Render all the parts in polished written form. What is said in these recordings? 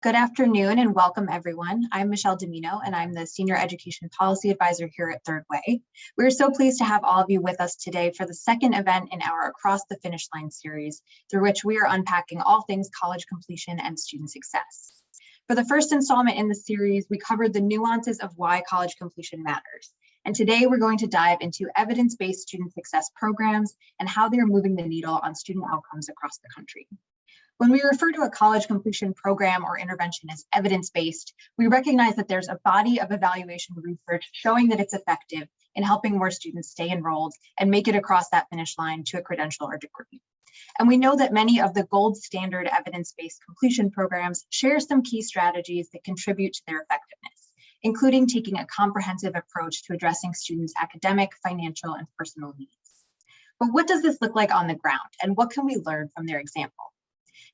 Good afternoon and welcome everyone. I'm Michelle Domino and I'm the Senior Education Policy Advisor here at Third Way. We're so pleased to have all of you with us today for the second event in our Across the Finish Line series, through which we are unpacking all things college completion and student success. For the first installment in the series, we covered the nuances of why college completion matters. And today we're going to dive into evidence-based student success programs and how they are moving the needle on student outcomes across the country. When we refer to a college completion program or intervention as evidence-based, we recognize that there's a body of evaluation research showing that it's effective in helping more students stay enrolled and make it across that finish line to a credential or degree. And we know that many of the gold standard evidence-based completion programs share some key strategies that contribute to their effectiveness, including taking a comprehensive approach to addressing students' academic, financial, and personal needs. But what does this look like on the ground, and what can we learn from their example?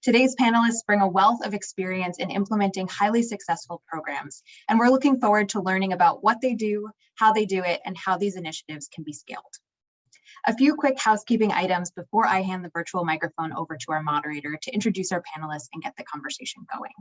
Today's panelists bring a wealth of experience in implementing highly successful programs, and we're looking forward to learning about what they do, how they do it, and how these initiatives can be scaled. A few quick housekeeping items before I hand the virtual microphone over to our moderator to introduce our panelists and get the conversation going.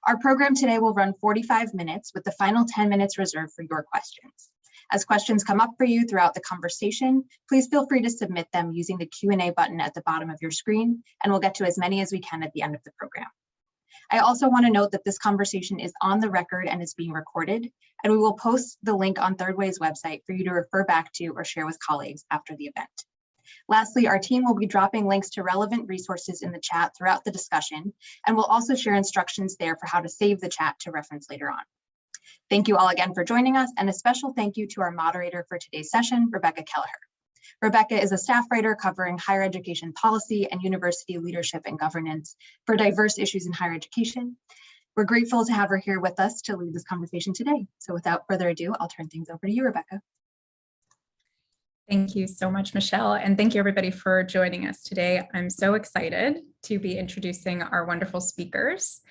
Our program today will run 45 minutes with the final 10 minutes reserved for your questions. As questions come up for you throughout the conversation, please feel free to submit them using the Q&A button at the bottom of your screen, and we'll get to as many as we can at the end of the program. I also want to note that this conversation is on the record and is being recorded, and we will post the link on Third Way's website for you to refer back to or share with colleagues after the event. Lastly, our team will be dropping links to relevant resources in the chat throughout the discussion, and we'll also share instructions there for how to save the chat to reference later on. Thank you all again for joining us, and a special thank you to our moderator for today's session, Rebecca Kelliher. Rebecca is a staff writer covering higher education policy and university leadership and governance for diverse issues in higher education. We're grateful to have her here with us to lead this conversation today. So without further ado, I'll turn things over to you, Rebecca. Thank you so much, Michelle, and thank you everybody for joining us today. I'm so excited to be introducing our wonderful speakers.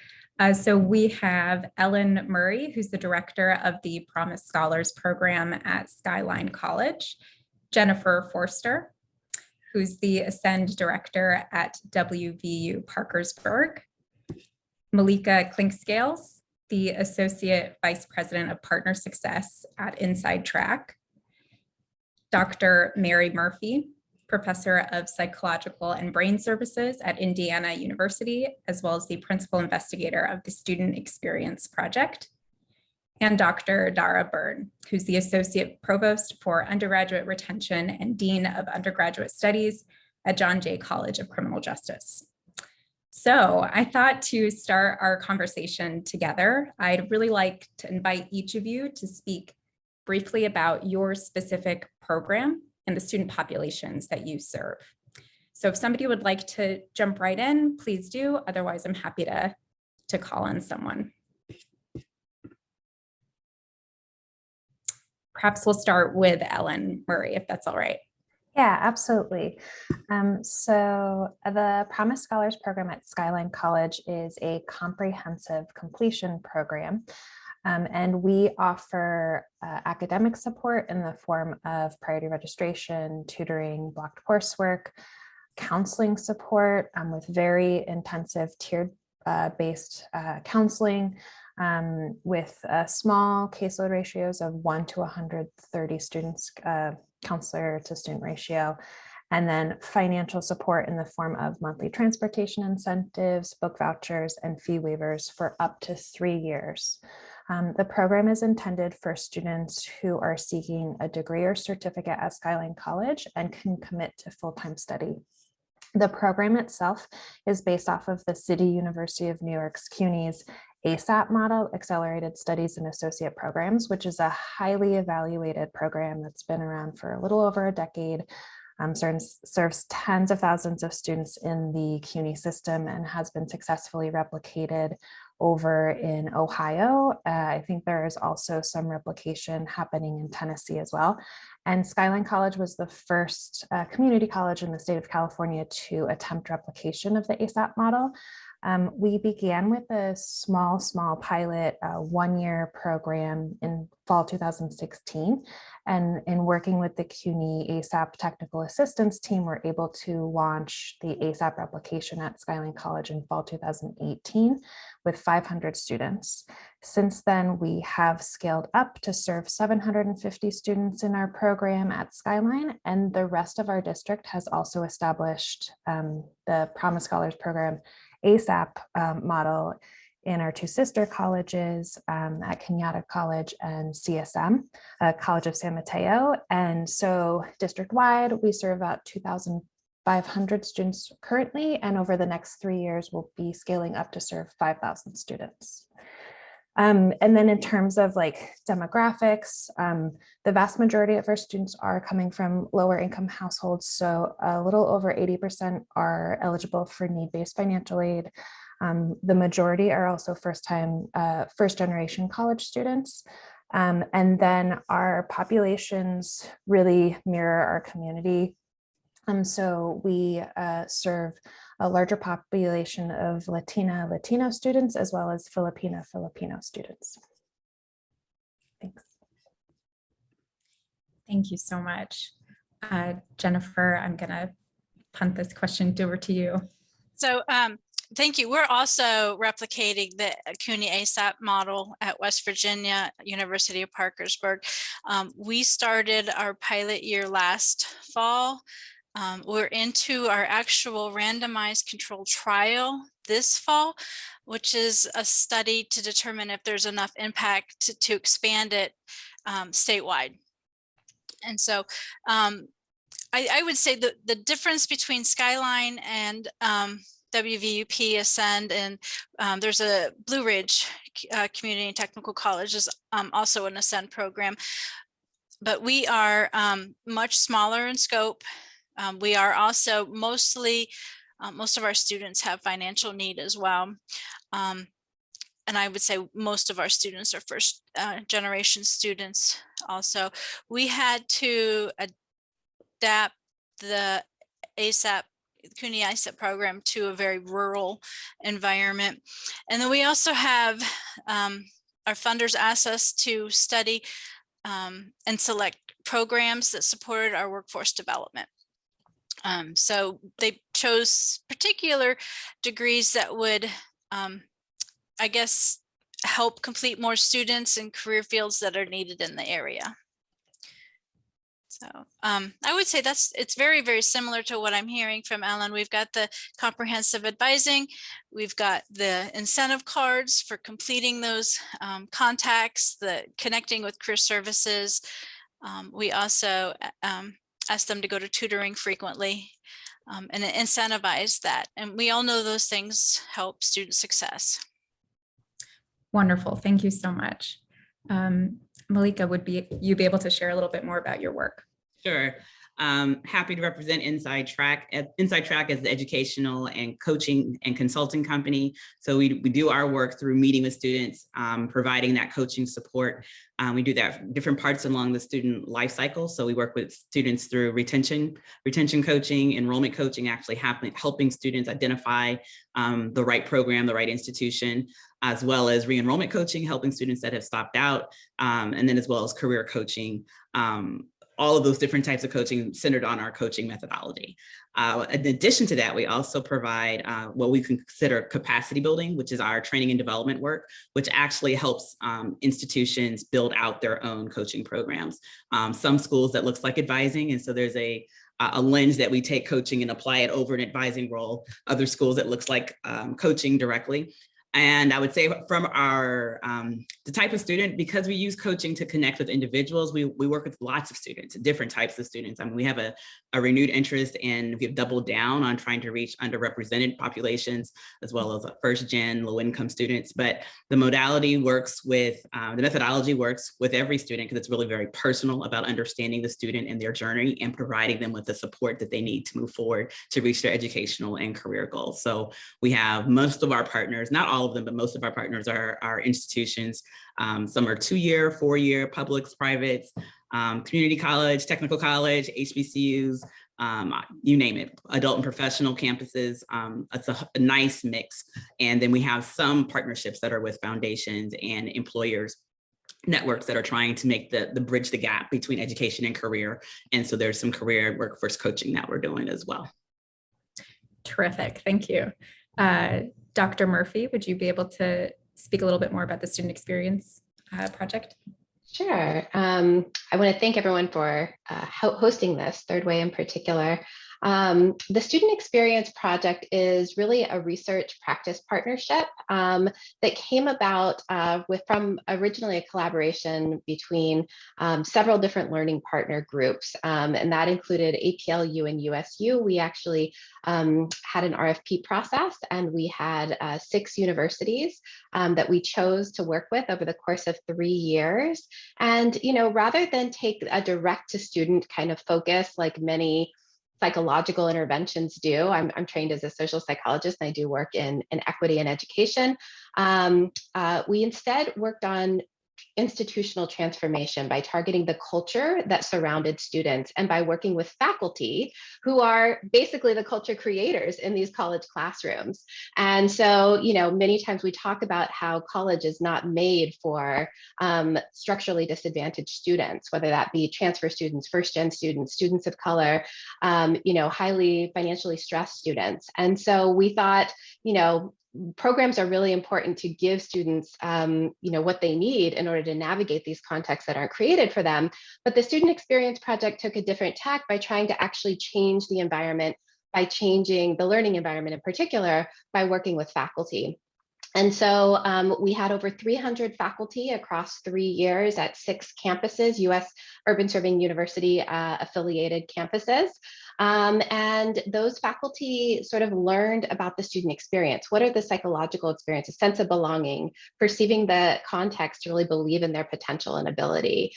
So we have Ellen Murray, who's the director of the Promise Scholars Program at Skyline College, Jennifer Forster, who's the Ascend director at WVU Parkersburg, Malika Clinkscales, the associate vice president of partner success at InsideTrack, Dr. Mary Murphy, professor of psychological and brain services at Indiana University, as well as the principal investigator of the Student Experience Project, and Dr. Dara Byrne, who's the associate provost for undergraduate retention and dean of undergraduate studies at John Jay College of Criminal Justice. So I thought to start our conversation together, I'd really like to invite each of you to speak briefly about your specific program and the student populations that you serve. So if somebody would like to jump right in, please do. Otherwise, I'm happy to call on someone. Perhaps we'll start with Ellen Murray, if that's all right. Yeah, absolutely. So the Promise Scholars Program at Skyline College is a comprehensive completion program. And we offer academic support in the form of priority registration, tutoring, blocked coursework, counseling support with very intensive tiered-based counseling with small caseload ratios of 1 to 130 students, counselor to student ratio, and then financial support in the form of monthly transportation incentives, book vouchers, and fee waivers for up to 3 years. The program is intended for students who are seeking a degree or certificate at Skyline College and can commit to full-time study. The program itself is based off of the City University of New York's CUNY's ASAP model, Accelerated Studies and Associate Programs, which is a highly evaluated program that's been around for a little over a decade, serves tens of thousands of students in the CUNY system and has been successfully replicated over in Ohio. I think there is also some replication happening in Tennessee as well. And Skyline College was the first community college in the state of California to attempt replication of the ASAP model. We began with a small pilot one-year program in fall 2016. And in working with the CUNY ASAP technical assistance team, we're able to launch the ASAP replication at Skyline College in fall 2018 with 500 students. Since then, we have scaled up to serve 750 students in our program at Skyline, and the rest of our district has also established the Promise Scholars Program ASAP model in our two sister colleges at Kenyatta College and CSM, College of San Mateo. And so district-wide, we serve about 2,500 students currently, and over the next 3 years, we'll be scaling up to serve 5,000 students. And then in terms of like demographics, the vast majority of our students are coming from lower income households. So a little over 80% are eligible for need-based financial aid. The majority are also first generation college students. And then our populations really mirror our community. So we serve a larger population of Latino students, as well as Filipino students. Thanks. Thank you so much. Jennifer, I'm gonna punt this question over to you. So thank you. We're also replicating the CUNY ASAP model at West Virginia, University of Parkersburg. We started our pilot year last fall. We're into our actual randomized controlled trial this fall, which is a study to determine if there's enough impact to expand it statewide. And so I would say that the difference between Skyline and WVUP Ascend, and there's a Blue Ridge Community and Technical College is also an Ascend program, but we are much smaller in scope. We are also most of our students have financial need as well. And I would say most of our students are first generation students also. We had to adapt the CUNY ASAP program to a very rural environment. And then we also have our funders asked us to study and select programs that supported our workforce development. So they chose particular degrees that would, I guess, help complete more students in career fields that are needed in the area. So I would say it's very, very similar to what I'm hearing from Ellen. We've got the comprehensive advising, we've got the incentive cards for completing those contacts, the connecting with career services. We also ask them to go to tutoring frequently and incentivize that. And we all know those things help student success. Wonderful, thank you so much. Malika, would you be able to share a little bit more about your work? Sure. Happy to represent InsideTrack. InsideTrack is the educational and coaching and consulting company. So we do our work through meeting with students, providing that coaching support. We do that in different parts along the student life cycle. So we work with students through retention coaching, enrollment coaching, actually helping students identify the right program, the right institution, as well as re-enrollment coaching, helping students that have stopped out, and then as well as career coaching. All of those different types of coaching centered on our coaching methodology. In addition to that, we also provide what we consider capacity building, which is our training and development work, which actually helps institutions build out their own coaching programs. Some schools that looks like advising, and so there's a lens that we take coaching and apply it over an advising role. Other schools that looks like coaching directly. And I would say from our, the type of student, because we use coaching to connect with individuals, we work with lots of students, different types of students. I mean, we have a renewed interest and we've doubled down on trying to reach underrepresented populations, as well as first gen low income students. But the modality works with, the methodology works with every student because it's really very personal about understanding the student and their journey and providing them with the support that they need to move forward to reach their educational and career goals. So we have most of our partners, not all of them, but most of our partners are institutions. Some are 2-year, 4-year, publics, privates, community college, technical college, HBCUs, you name it, adult and professional campuses. It's a nice mix. And then we have some partnerships that are with foundations and employers networks that are trying to make the bridge the gap between education and career. And so there's some career workforce coaching that we're doing as well. Terrific, thank you. Dr. Murphy, would you be able to speak a little bit more about the student experience project? Sure. I want to thank everyone for hosting this, Third Way in particular. The Student Experience Project is really a research practice partnership that came about from originally a collaboration between several different learning partner groups, and that included APLU and USU. We actually had an RFP process, and we had 6 universities that we chose to work with over the course of 3 years. And, you know, rather than take a direct to student kind of focus like many psychological interventions do. I'm trained as a social psychologist, and I do work in equity and education. We instead worked on institutional transformation by targeting the culture that surrounded students and by working with faculty who are basically the culture creators in these college classrooms. And so, you know, many times we talk about how college is not made for structurally disadvantaged students, whether that be transfer students, first-gen students, students of color, you know, highly financially stressed students. And so we thought, you know, programs are really important to give students, you know, what they need in order to navigate these contexts that aren't created for them. But the Student Experience Project took a different tack by trying to actually change the environment, by changing the learning environment in particular, by working with faculty. And so we had over 300 faculty across 3 years at 6 campuses, U.S. Urban Serving University affiliated campuses. And those faculty sort of learned about the student experience. What are the psychological experiences, sense of belonging, perceiving the context to really believe in their potential and ability,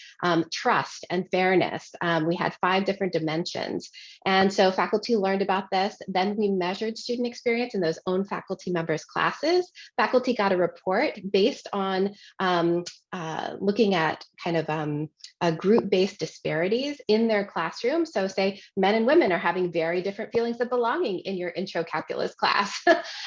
trust and fairness. We had 5 different dimensions. And so faculty learned about this. Then we measured student experience in those own faculty members' classes. Faculty got a report based on looking at kind of group-based disparities in their classroom. So say men and women are having very different feelings of belonging in your intro calculus class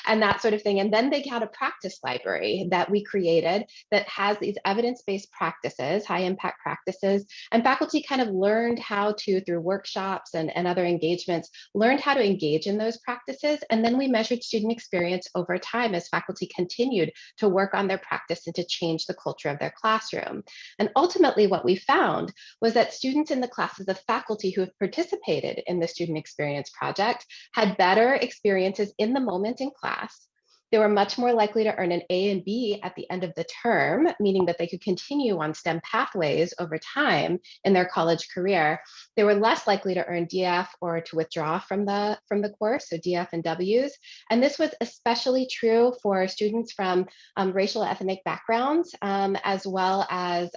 and that sort of thing. And then they got a practice library that we created that has these evidence-based practices, high impact practices, and faculty kind of learned how to, through workshops and other engagements, learned how to engage in those practices. And then we measured student experience over time as faculty continued to work on their practice and to change the culture of their classroom. And ultimately what we found was that students in the classes of faculty who have participated in the Student Experience Project had better experiences in the moment in class. They were much more likely to earn an A and B at the end of the term, meaning that they could continue on STEM pathways over time in their college career. They were less likely to earn DF or to withdraw from the course, so DF and Ws. And this was especially true for students from racial ethnic backgrounds, as well as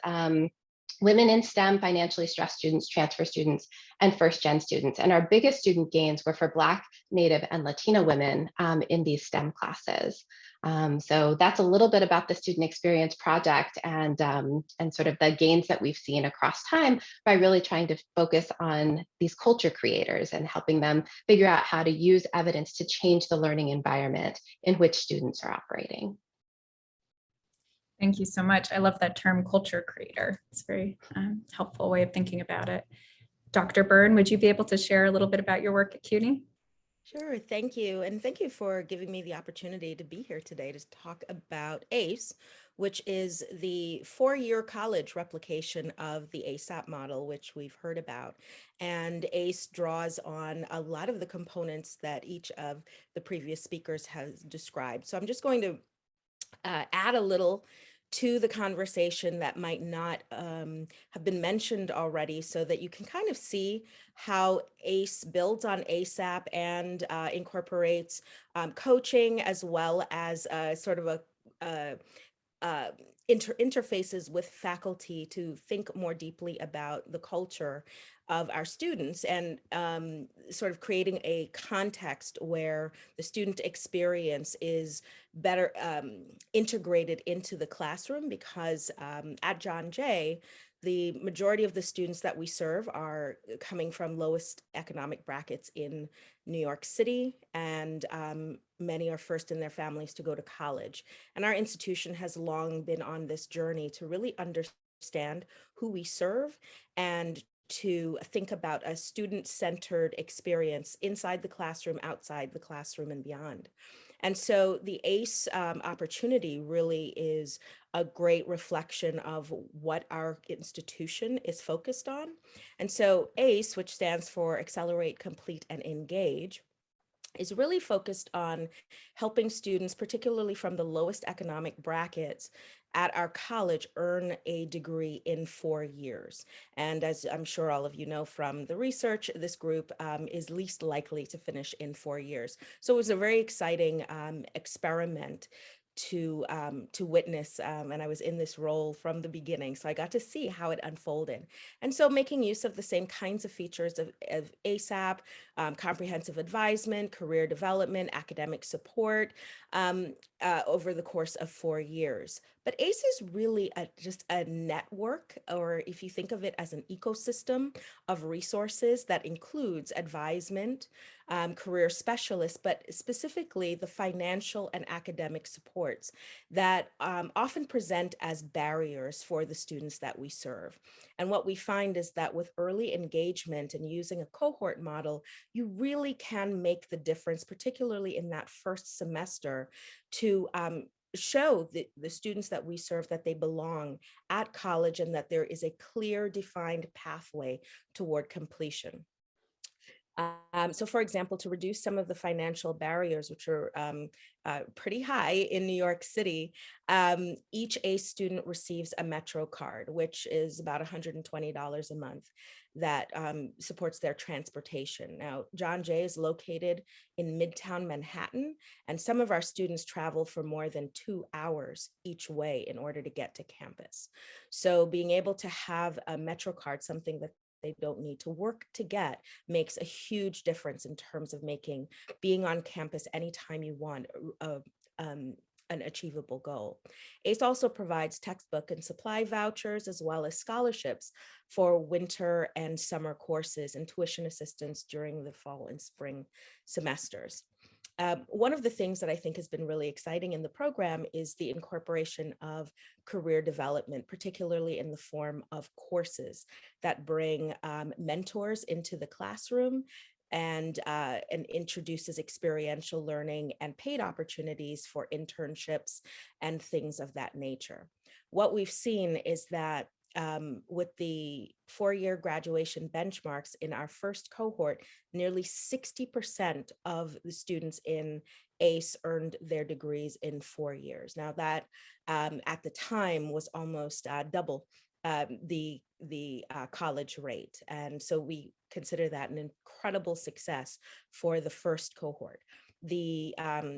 women in STEM, financially stressed students, transfer students, and first-gen students. And our biggest student gains were for Black, Native, and Latina women in these STEM classes. So that's a little bit about the Student Experience Project and sort of the gains that we've seen across time by really trying to focus on these culture creators and helping them figure out how to use evidence to change the learning environment in which students are operating. Thank you so much. I love that term, culture creator. It's a very helpful way of thinking about it. Dr. Byrne, would you be able to share a little bit about your work at CUNY? Sure, thank you. And thank you for giving me the opportunity to be here today to talk about ACE, which is the 4-year college replication of the ASAP model, which we've heard about. And ACE draws on a lot of the components that each of the previous speakers has described. So I'm just going to add a little to the conversation that might not have been mentioned already, so that you can kind of see how ACE builds on ASAP and incorporates coaching, as well as sort of interfaces with faculty to think more deeply about the culture of our students, and sort of creating a context where the student experience is better integrated into the classroom, because at John Jay, The majority of the students that we serve are coming from lowest economic brackets in New York City, and many are first in their families to go to college. And our institution has long been on this journey to really understand who we serve and to think about a student-centered experience inside the classroom, outside the classroom, and beyond. And so the ACE opportunity really is a great reflection of what our institution is focused on. And so ACE, which stands for Accelerate, Complete, and Engage, is really focused on helping students, particularly from the lowest economic brackets at our college, earn a degree in 4 years. And as I'm sure all of you know from the research, this group is least likely to finish in 4 years. So it was a very exciting experiment to witness, and I was in this role from the beginning, so I got to see how it unfolded. And so making use of the same kinds of features of ASAP, comprehensive advisement, career development, academic support over the course of 4 years. But ACE is really just a network, or if you think of it as an ecosystem of resources that includes advisement, career specialists, but specifically the financial and academic supports that often present as barriers for the students that we serve. And what we find is that with early engagement and using a cohort model, you really can make the difference, particularly in that first semester, to show the students that we serve that they belong at college and that there is a clear, defined pathway toward completion. So for example, to reduce some of the financial barriers, which are pretty high in New York City, each ACE student receives a Metro card, which is about $120 a month, that supports their transportation. Now, John Jay is located in Midtown Manhattan, and some of our students travel for more than 2 hours each way in order to get to campus. So being able to have a Metro card, something that they don't need to work to get, makes a huge difference in terms of making being on campus anytime you want an achievable goal. ACE also provides textbook and supply vouchers, as well as scholarships for winter and summer courses and tuition assistance during the fall and spring semesters. One of the things that I think has been really exciting in the program is the incorporation of career development, particularly in the form of courses that bring mentors into the classroom and introduces experiential learning and paid opportunities for internships and things of that nature. What we've seen is that with the 4-year graduation benchmarks in our first cohort, nearly 60% of the students in ACE earned their degrees in 4 years. Now that at the time was almost double the college rate. And so we consider that an incredible success for the first cohort. The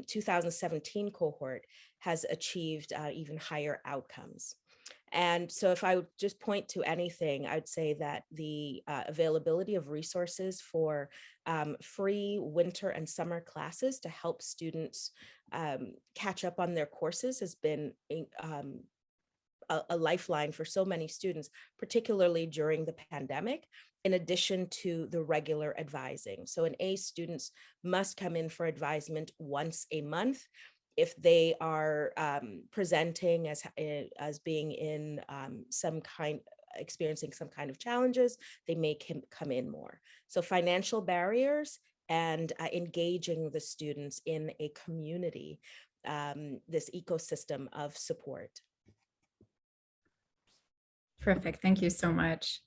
2017 cohort has achieved even higher outcomes. And so if I would just point to anything, I'd say that the availability of resources for free winter and summer classes to help students catch up on their courses has been a lifeline for so many students, particularly during the pandemic, in addition to the regular advising. So an ACE students must come in for advisement once a month. If they are presenting as being in experiencing some kind of challenges, they may come in more. So financial barriers and engaging the students in a community, this ecosystem of support. Terrific, thank you so much.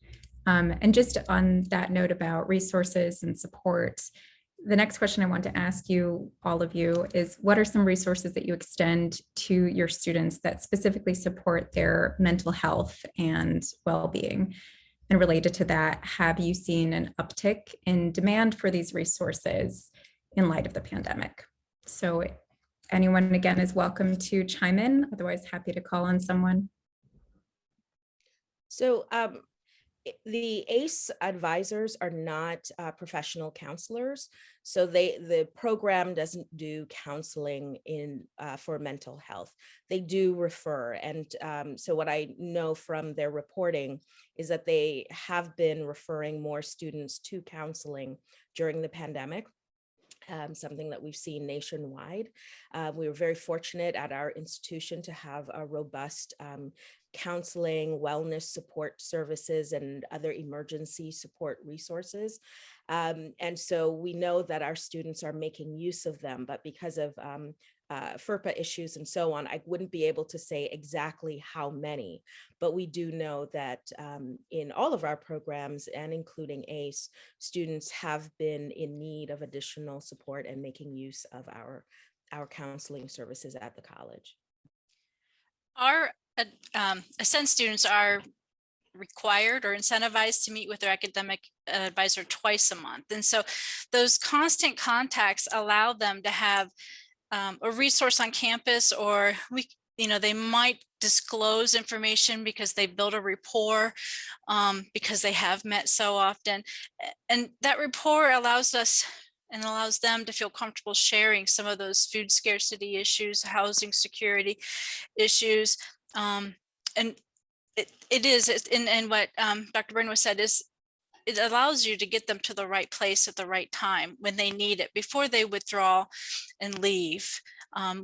And just on that note about resources and support, the next question I want to ask you, all of you, is what are some resources that you extend to your students that specifically support their mental health and well-being? And related to that, have you seen an uptick in demand for these resources in light of the pandemic? So anyone, again, is welcome to chime in, otherwise happy to call on someone. So the ACE advisors are not professional counselors, so the program doesn't do counseling for mental health. They do refer, and so what I know from their reporting is that they have been referring more students to counseling during the pandemic. Something that we've seen nationwide. We were very fortunate at our institution to have a robust counseling, wellness support services, and other emergency support resources. And so we know that our students are making use of them, but because of FERPA issues and so on, I wouldn't be able to say exactly how many, but we do know that in all of our programs, and including ACE, students have been in need of additional support and making use of our counseling services at the college. Our Ascend students are required or incentivized to meet with their academic advisor twice a month. And so those constant contacts allow them to have a resource on campus, or they might disclose information because they build a rapport, because they have met so often. And that rapport allows us and allows them to feel comfortable sharing some of those food scarcity issues, housing security issues. And what Dr. Byrne was said is, it allows you to get them to the right place at the right time when they need it, before they withdraw and leave.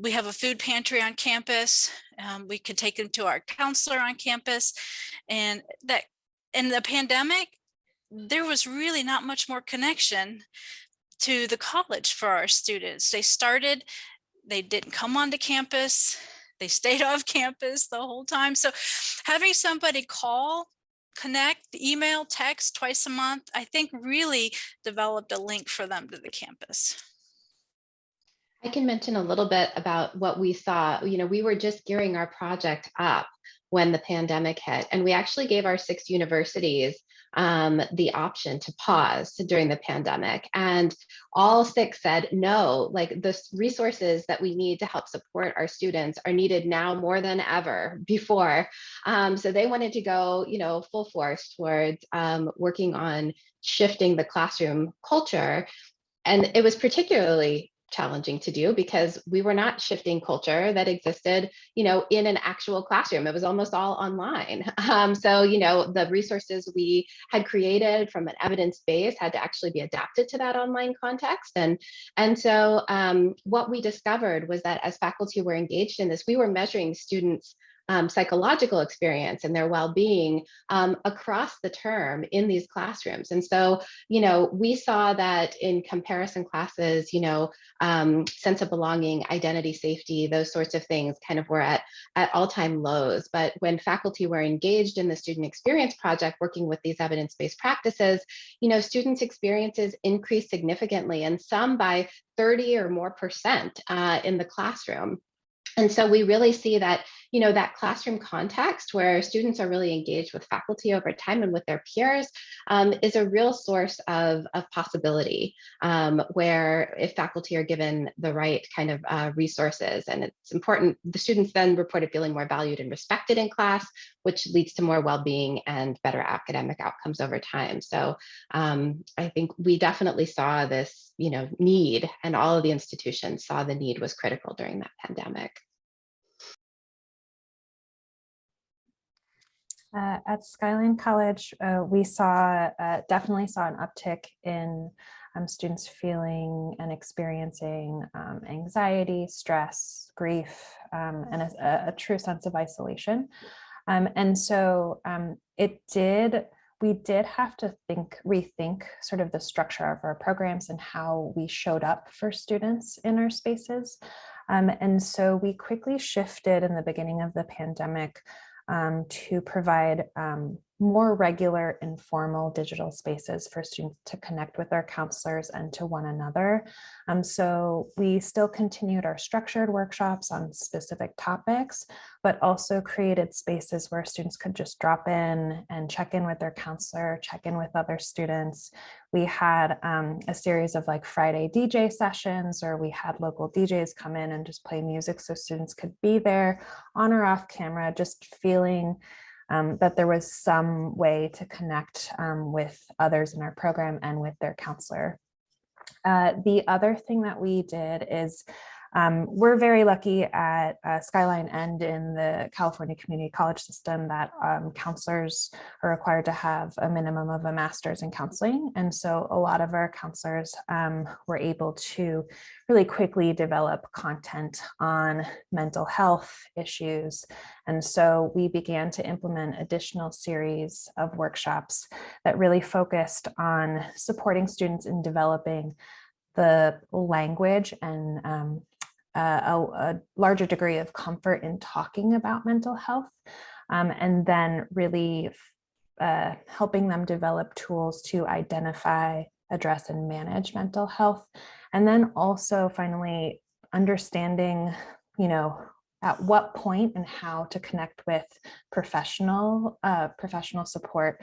We have a food pantry on campus. We could take them to our counselor on campus. And that in the pandemic, there was really not much more connection to the college for our students. They didn't come onto campus. They stayed off campus the whole time. So having somebody call, connect, email, text twice a month, I think really developed a link for them to the campus. I can mention a little bit about what we saw. We were just gearing our project up when the pandemic hit, and we actually gave our 6 universities the option to pause during the pandemic. And all 6 said, no, like the resources that we need to help support our students are needed now more than ever before. So they wanted to go, full force towards working on shifting the classroom culture. And it was particularly challenging to do because we were not shifting culture that existed, in an actual classroom. It was almost all online. So, the resources we had created from an evidence base had to actually be adapted to that online context. And so what we discovered was that as faculty were engaged in this, we were measuring students' psychological experience and their well-being across the term in these classrooms. And so, we saw that in comparison classes, sense of belonging, identity, safety, those sorts of things kind of were at all-time lows. But when faculty were engaged in the student experience project, working with these evidence-based practices, students' experiences increased significantly, and some by 30 or more % in the classroom. And so we really see that, that classroom context where students are really engaged with faculty over time and with their peers is a real source of possibility, where if faculty are given the right kind of resources, and it's important, the students then reported feeling more valued and respected in class, which leads to more well-being and better academic outcomes over time. So I think we definitely saw this, need, and all of the institutions saw the need was critical during that pandemic. At Skyline College, we definitely saw an uptick in students feeling and experiencing anxiety, stress, grief, and a true sense of isolation. And so we did have to rethink sort of the structure of our programs and how we showed up for students in our spaces. And so we quickly shifted in the beginning of the pandemic to provide more regular informal digital spaces for students to connect with their counselors and to one another. So we still continued our structured workshops on specific topics, but also created spaces where students could just drop in and check in with their counselor, check in with other students. We had a series of like Friday DJ sessions, or we had local DJs come in and just play music so students could be there on or off camera, just feeling that there was some way to connect with others in our program and with their counselor. The other thing that we did is we're very lucky at Skyline and in the California community college system that counselors are required to have a minimum of a master's in counseling. And so a lot of our counselors were able to really quickly develop content on mental health issues. And so we began to implement additional series of workshops that really focused on supporting students in developing the language and a larger degree of comfort in talking about mental health, and then really helping them develop tools to identify, address, and manage mental health. And then also finally understanding, at what point and how to connect with professional support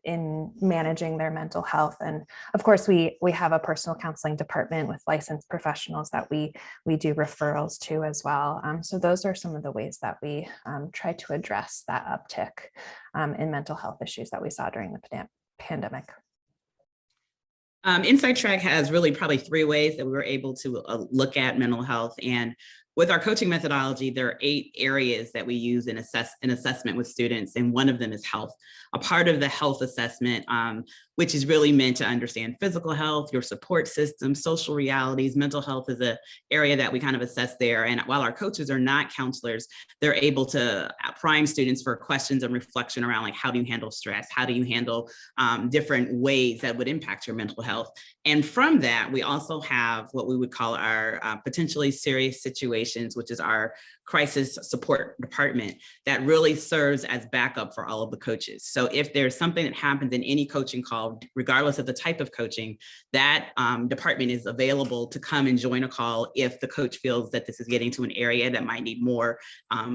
in managing their mental health. And of course, we have a personal counseling department with licensed professionals that we do referrals to as well. So those are some of the ways that we try to address that uptick in mental health issues that we saw during the pandemic. InsideTrack has really probably 3 ways that we were able to look at mental health. And with our coaching methodology, there are 8 areas that we use in assessment with students, and one of them is health. A part of the health assessment, which is really meant to understand physical health, your support system, social realities. Mental health is an area that we kind of assess there. And while our coaches are not counselors, they're able to prime students for questions and reflection around, like, how do you handle stress? How do you handle different ways that would impact your mental health? And from that, we also have what we would call our potentially serious situations, which is our crisis support department that really serves as backup for all of the coaches. So if there's something that happens in any coaching call, regardless of the type of coaching, that department is available to come and join a call if the coach feels that this is getting to an area that might need more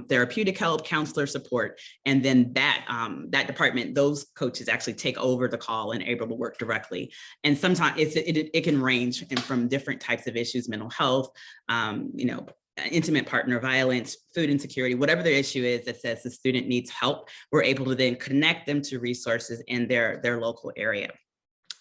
therapeutic help, counselor support. And then that department, those coaches actually take over the call and are able to work directly. And sometimes it can range from different types of issues, mental health, intimate partner violence, food insecurity, whatever the issue is that says the student needs help, we're able to then connect them to resources in their local area.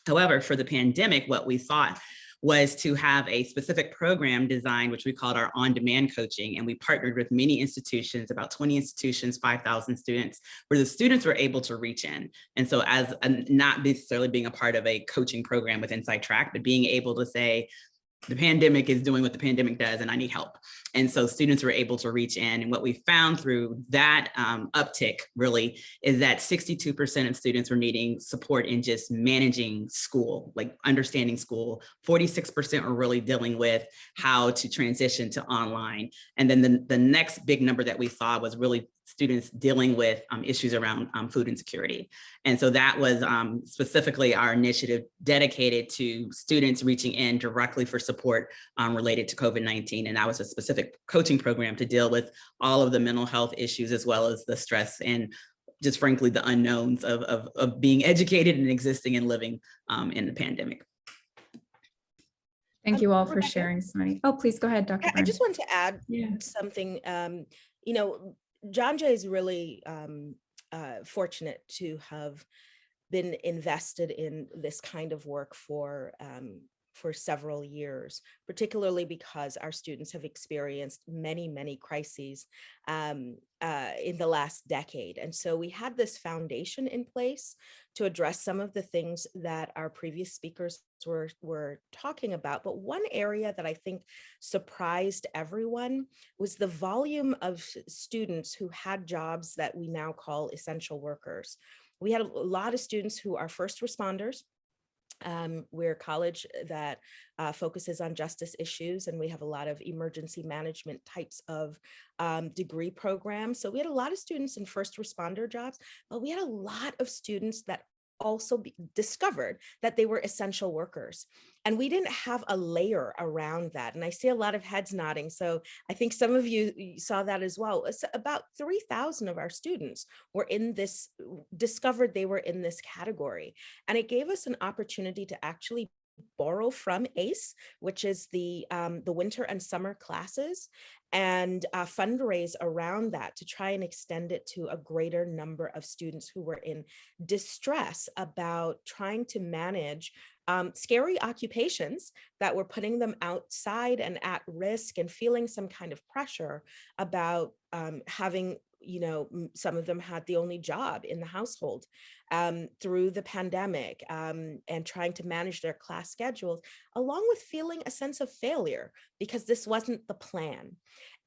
However, for the pandemic, what we thought was to have a specific program designed, which we called our on-demand coaching. And we partnered with many institutions, about 20 institutions, 5,000 students, where the students were able to reach in. And so as not necessarily being a part of a coaching program with InsideTrack, but being able to say, the pandemic is doing what the pandemic does and I need help. And so students were able to reach in. And what we found through that uptick really is that 62% of students were needing support in just managing school, like understanding school. 46% were really dealing with how to transition to online. And then the next big number that we saw was really students dealing with issues around food insecurity. And so that was specifically our initiative dedicated to students reaching in directly for support related to COVID-19. And that was a specific coaching program to deal with all of the mental health issues, as well as the stress and just frankly, the unknowns of being educated and existing and living in the pandemic. Thank you all for sharing so many. Oh, please go ahead, Dr. Byrne. I just want to add something. John Jay is really fortunate to have been invested in this kind of work for several years, particularly because our students have experienced many, many crises in the last decade. And so we had this foundation in place to address some of the things that our previous speakers were talking about. But one area that I think surprised everyone was the volume of students who had jobs that we now call essential workers. We had a lot of students who are first responders. We're a college that focuses on justice issues, and we have a lot of emergency management types of degree programs. So we had a lot of students in first responder jobs, but we had a lot of students that also discovered that they were essential workers. And we didn't have a layer around that. And I see a lot of heads nodding. So I think some of you saw that as well. It's about 3,000 of our students were in this, discovered they were in this category. And it gave us an opportunity to actually borrow from ACE, which is the winter and summer classes, and fundraise around that to try and extend it to a greater number of students who were in distress about trying to manage scary occupations that were putting them outside and at risk and feeling some kind of pressure about having, some of them had the only job in the household through the pandemic, and trying to manage their class schedules, along with feeling a sense of failure because this wasn't the plan.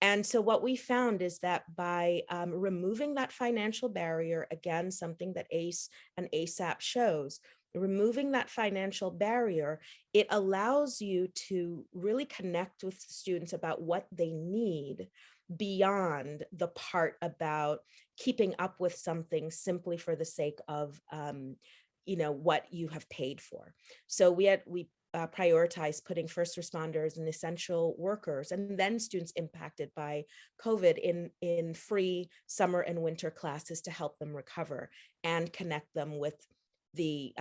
And so what we found is that by removing that financial barrier, again, something that ACE and ASAP shows, removing that financial barrier, it allows you to really connect with students about what they need beyond the part about keeping up with something simply for the sake of, what you have paid for. So we prioritized putting first responders and essential workers, and then students impacted by COVID in free summer and winter classes to help them recover and connect them with the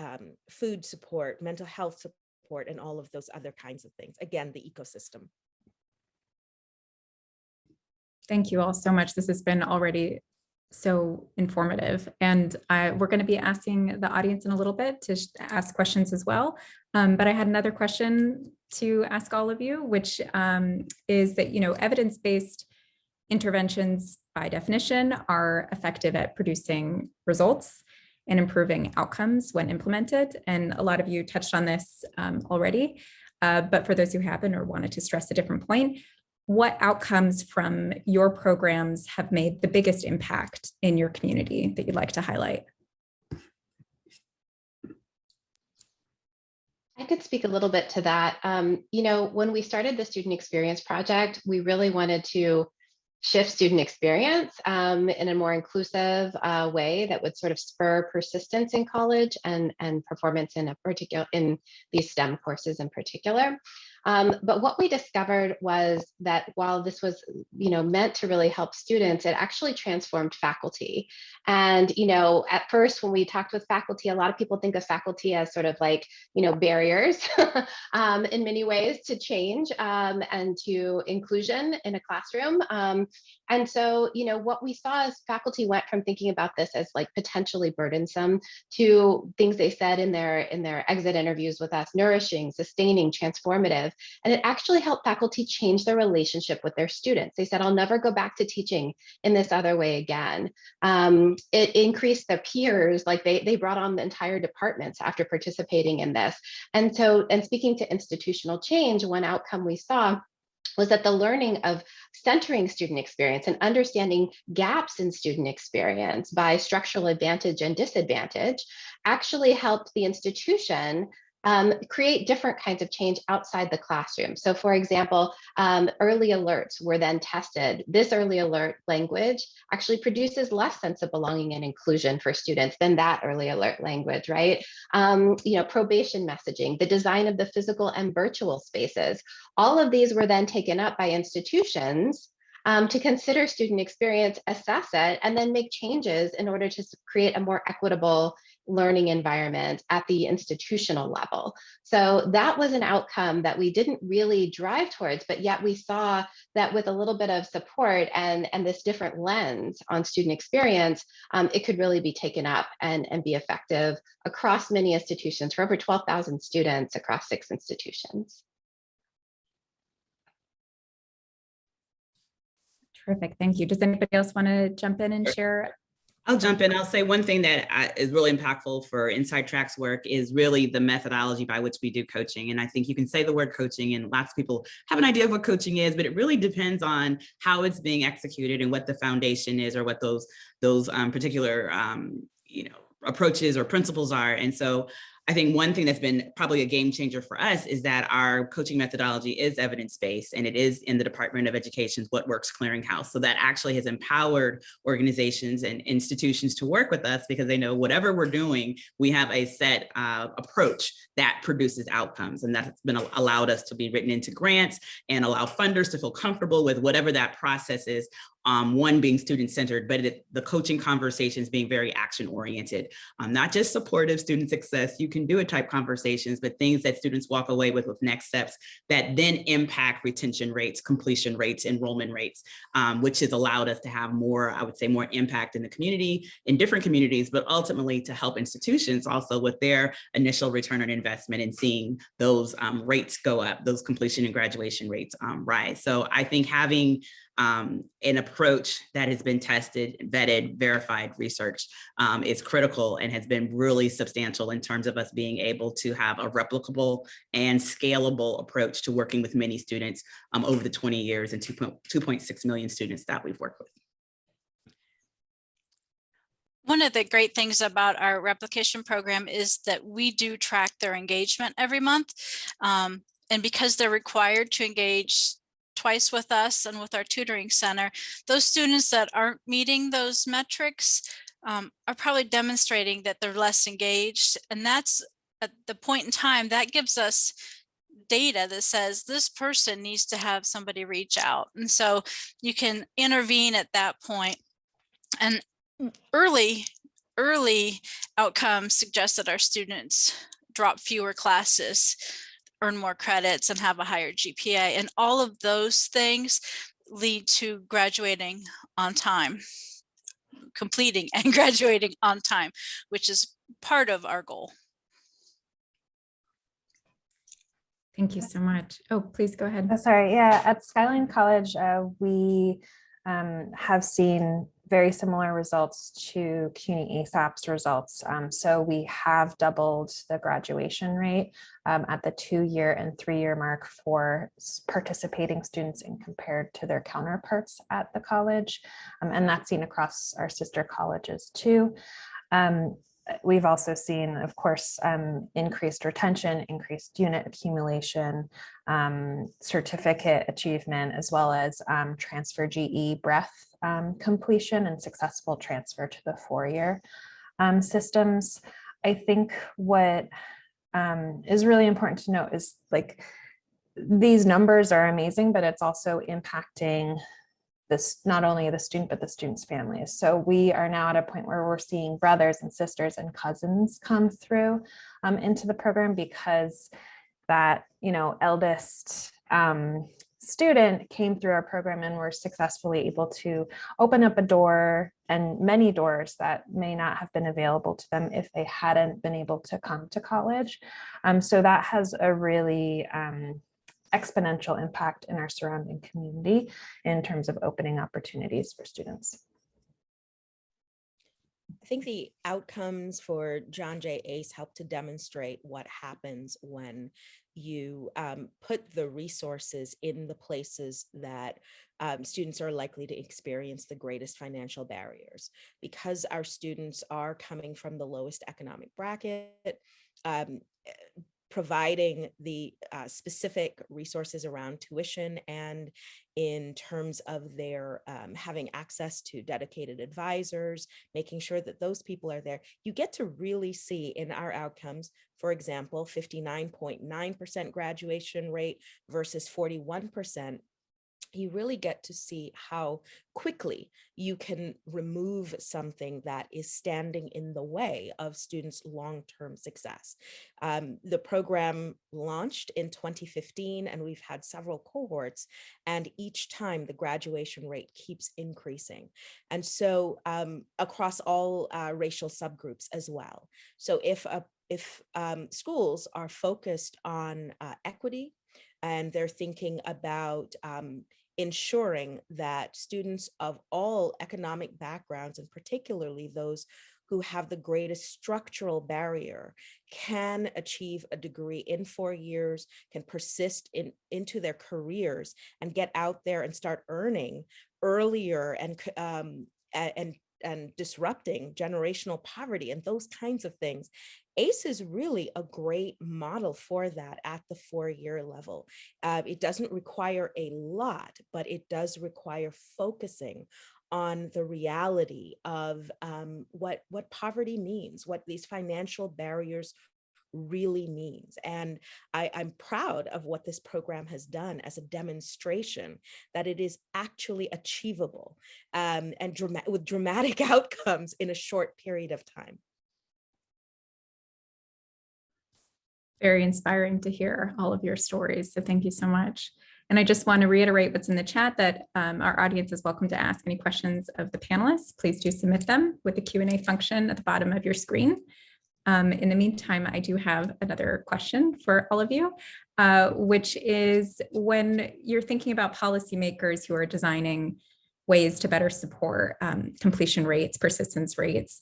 food support, mental health support, and all of those other kinds of things. Again, the ecosystem. Thank you all so much. This has been already so informative. And we're going to be asking the audience in a little bit to ask questions as well. But I had another question to ask all of you, which is that, evidence-based interventions by definition are effective at producing results and improving outcomes when implemented. And a lot of you touched on this already, but for those who haven't or wanted to stress a different point, what outcomes from your programs have made the biggest impact in your community that you'd like to highlight? I could speak a little bit to that. When we started the Student Experience Project, we really wanted to shift student experience in a more inclusive way that would sort of spur persistence in college and performance in these STEM courses in particular. But what we discovered was that while this was, meant to really help students, it actually transformed faculty. And, at first, when we talked with faculty, a lot of people think of faculty as sort of like, barriers in many ways to change and to inclusion in a classroom. And so, what we saw is faculty went from thinking about this as like potentially burdensome to things they said in their exit interviews with us: nourishing, sustaining, transformative. And it actually helped faculty change their relationship with their students. They said, I'll never go back to teaching in this other way again. It increased their peers, like they brought on the entire departments after participating in this. And speaking to institutional change, one outcome we saw was that the learning of centering student experience and understanding gaps in student experience by structural advantage and disadvantage actually helped the institution create different kinds of change outside the classroom. So for example, early alerts were then tested. This early alert language actually produces less sense of belonging and inclusion for students than that early alert language, right? Probation messaging, the design of the physical and virtual spaces, all of these were then taken up by institutions to consider student experience, assess it, and then make changes in order to create a more equitable learning environment at the institutional level. So that was an outcome that we didn't really drive towards, but yet we saw that with a little bit of support and this different lens on student experience, it could really be taken up and be effective across many institutions for over 12,000 students across 6 institutions. Terrific, thank you. Does anybody else want to jump in and share? I'll jump in. I'll say one thing that is really impactful for InsideTrack's work is really the methodology by which we do coaching. And I think you can say the word coaching and lots of people have an idea of what coaching is, but it really depends on how it's being executed and what the foundation is or what those particular approaches or principles are. And so I think one thing that's been probably a game changer for us is that our coaching methodology is evidence-based, and it is in the Department of Education's What Works Clearinghouse. So that actually has empowered organizations and institutions to work with us because they know whatever we're doing, we have a set approach that produces outcomes. And that's been allowed us to be written into grants and allow funders to feel comfortable with whatever that process is. one being student-centered, but the coaching conversations being very action-oriented, not just supportive student success, you can do it type conversations, but things that students walk away with next steps that then impact retention rates, completion rates, enrollment rates, which has allowed us to have more, I would say, more impact in the community, in different communities, but ultimately to help institutions also with their initial return on investment and seeing those rates go up, those completion and graduation rates rise. So I think having an approach that has been tested, vetted, verified, researched is critical and has been really substantial in terms of us being able to have a replicable and scalable approach to working with many students over the 20 years and 2.6 million students that we've worked with. One of the great things about our replication program is that we do track their engagement every month. And because they're required to engage twice with us and with our tutoring center, those students that aren't meeting those metrics are probably demonstrating that they're less engaged. And that's at the point in time that gives us data that says this person needs to have somebody reach out. And so you can intervene at that point. And early outcomes suggest that our students drop fewer classes, earn more credits, and have a higher GPA. And all of those things lead to graduating on time, completing and graduating on time, which is part of our goal. Thank you so much. Oh, please go ahead. Oh, sorry. Yeah, at Skyline College, we have seen very similar results to CUNY ASAP's results. So we have doubled the graduation rate at the 2-year and 3-year mark for participating students and compared to their counterparts at the college. And that's seen across our sister colleges too. We've also seen, of course, increased retention, increased unit accumulation, certificate achievement, as well as transfer GE breadth completion and successful transfer to the 4-year systems. I think what is really important to note is like these numbers are amazing, but it's also impacting this, not only the student, but the student's families. So we are now at a point where we're seeing brothers and sisters and cousins come through into the program because that, eldest student came through our program and were successfully able to open up a door and many doors that may not have been available to them if they hadn't been able to come to college. So that has a really exponential impact in our surrounding community in terms of opening opportunities for students. I think the outcomes for John Jay ACE help to demonstrate what happens when you put the resources in the places that students are likely to experience the greatest financial barriers. Because our students are coming from the lowest economic bracket, providing the specific resources around tuition and in terms of their having access to dedicated advisors, making sure that those people are there, you get to really see in our outcomes, for example, 59.9% graduation rate versus 41%. You really get to see how quickly you can remove something that is standing in the way of students' long-term success. The program launched in 2015, and we've had several cohorts, and each time the graduation rate keeps increasing. And so across all racial subgroups as well. So if schools are focused on equity, and they're thinking about ensuring that students of all economic backgrounds, and particularly those who have the greatest structural barrier, can achieve a degree in 4 years, can persist into their careers and get out there and start earning earlier and disrupting generational poverty and those kinds of things. ACE is really a great model for that at the 4-year level. It doesn't require a lot, but it does require focusing on the reality of what poverty means, what these financial barriers really means. And I'm proud of what this program has done as a demonstration that it is actually achievable and with dramatic outcomes in a short period of time. Very inspiring to hear all of your stories. So thank you so much. And I just want to reiterate what's in the chat, that our audience is welcome to ask any questions of the panelists. Please do submit them with the Q&A function at the bottom of your screen. In the meantime, I do have another question for all of you, which is, when you're thinking about policymakers who are designing ways to better support completion rates, persistence rates,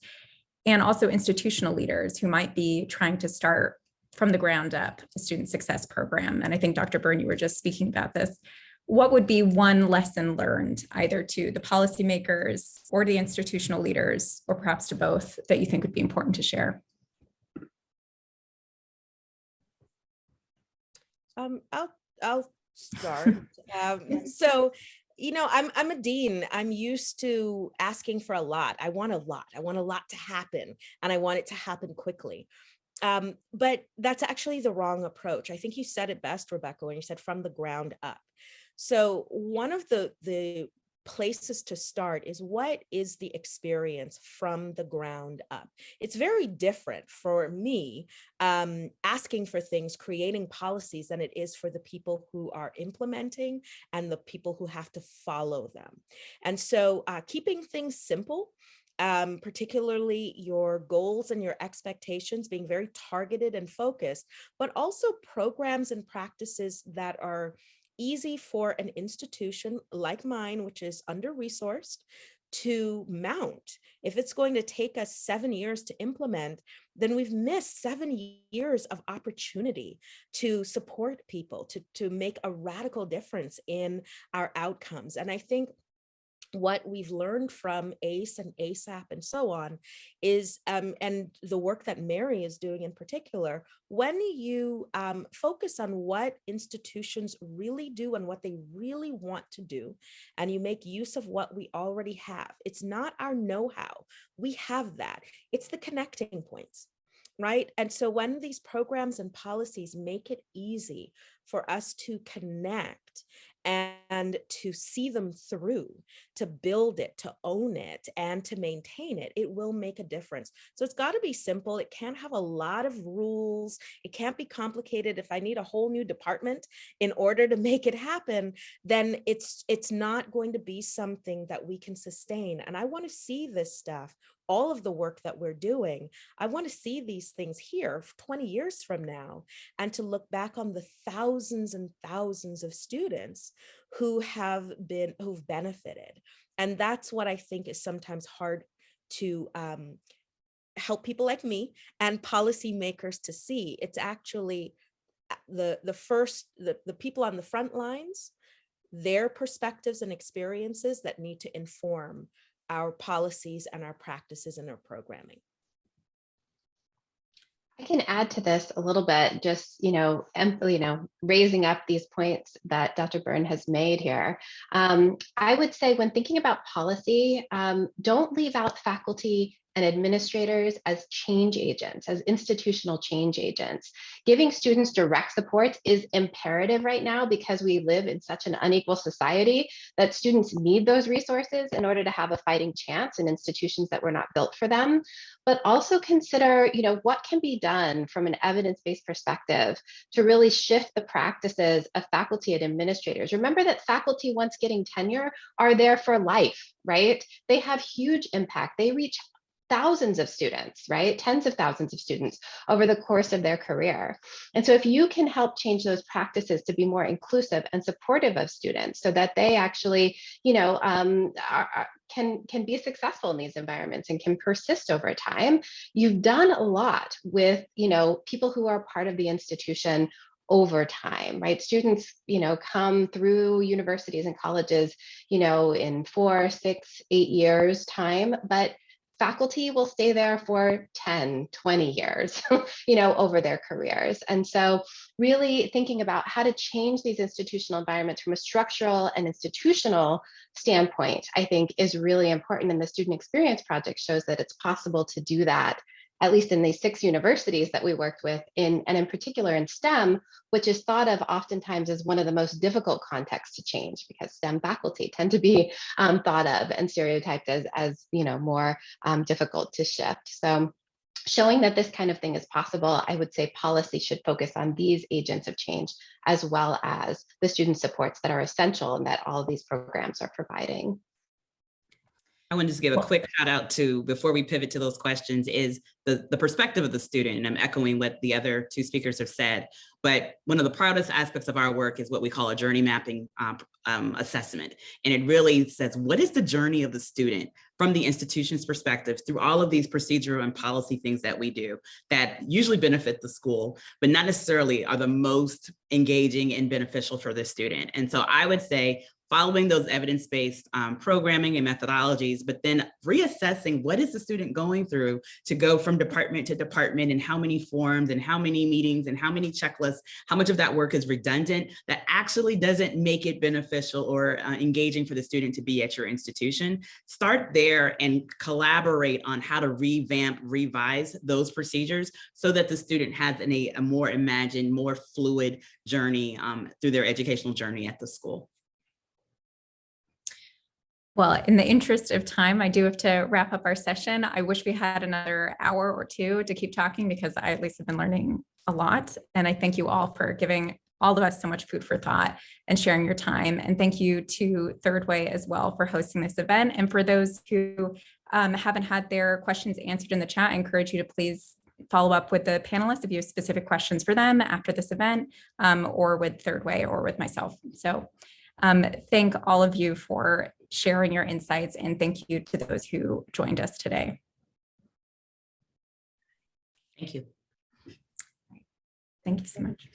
and also institutional leaders who might be trying to start from the ground up a student success program. And I think Dr. Byrne, you were just speaking about this. What would be one lesson learned either to the policymakers or the institutional leaders, or perhaps to both, that you think would be important to share? I'll start. So, you know, I'm a dean. I'm used to asking for a lot. I want a lot. I want a lot to happen, and I want it to happen quickly. But that's actually the wrong approach. I think you said it best, Rebecca, when you said from the ground up. So one of the places to start is, what is the experience from the ground up? It's very different for me asking for things, creating policies, than it is for the people who are implementing and the people who have to follow them. And so keeping things simple, particularly your goals and your expectations being very targeted and focused, but also programs and practices that are easy for an institution like mine, which is under-resourced, to mount. If it's going to take us 7 years to implement, then we've missed 7 years of opportunity to support people, to make a radical difference in our outcomes. And I think what we've learned from ACE and ASAP and so on is, and the work that Mary is doing in particular, when you focus on what institutions really do and what they really want to do, and you make use of what we already have. It's not our know-how. We have that. It's the connecting points. Right. And so when these programs and policies make it easy for us to connect and to see them through, to build it, to own it, and to maintain it, it will make a difference. So it's got to be simple. It can't have a lot of rules. It can't be complicated. If I need a whole new department in order to make it happen, then it's not going to be something that we can sustain. And I want to see this stuff, all of the work that we're doing. I want to see these things here 20 years from now, and to look back on the thousands and thousands of students who've benefited. And that's what I think is sometimes hard to help people like me and policymakers to see. It's actually the people on the front lines, their perspectives and experiences that need to inform our policies and our practices and our programming. I can add to this a little bit, just, raising up these points that Dr. Byrne has made here. I would say, when thinking about policy, don't leave out faculty and administrators as change agents, as institutional change agents. Giving students direct support is imperative right now, because we live in such an unequal society that students need those resources in order to have a fighting chance in institutions that were not built for them. But also consider, what can be done from an evidence-based perspective to really shift the practices of faculty and administrators. Remember that faculty, once getting tenure, are there for life, right? They have huge impact. They reach thousands of students, right? Tens of thousands of students over the course of their career. And so if you can help change those practices to be more inclusive and supportive of students, so that they actually, can be successful in these environments and can persist over time, you've done a lot with, people who are part of the institution over time, right? Students, come through universities and colleges, in 4, 6, 8 years time, but faculty will stay there for 10, 20 years, over their careers. And so really thinking about how to change these institutional environments from a structural and institutional standpoint, I think, is really important. And the Student Experience Project shows that it's possible to do that at least in these 6 universities that we worked with, and in particular in STEM, which is thought of oftentimes as one of the most difficult contexts to change, because STEM faculty tend to be thought of and stereotyped as more difficult to shift. So showing that this kind of thing is possible, I would say policy should focus on these agents of change, as well as the student supports that are essential and that all of these programs are providing. I want to just give a quick shout out to, before we pivot to those questions, is the perspective of the student. And I'm echoing what the other 2 speakers have said. But one of the proudest aspects of our work is what we call a journey mapping assessment. And it really says, what is the journey of the student from the institution's perspective through all of these procedural and policy things that we do that usually benefit the school, but not necessarily are the most engaging and beneficial for the student. And so I would say, following those evidence-based programming and methodologies, but then reassessing what is the student going through to go from department to department, and how many forms and how many meetings and how many checklists, how much of that work is redundant that actually doesn't make it beneficial or engaging for the student to be at your institution. Start there and collaborate on how to revamp, revise those procedures so that the student has a more imagined, more fluid journey through their educational journey at the school. Well, in the interest of time, I do have to wrap up our session. I wish we had another hour or 2 to keep talking, because I at least have been learning a lot. And I thank you all for giving all of us so much food for thought and sharing your time. And thank you to Third Way as well for hosting this event. And for those who haven't had their questions answered in the chat, I encourage you to please follow up with the panelists if you have specific questions for them after this event, or with Third Way or with myself. So thank all of you for sharing your insights, and thank you to those who joined us today. Thank you. Thank you so much.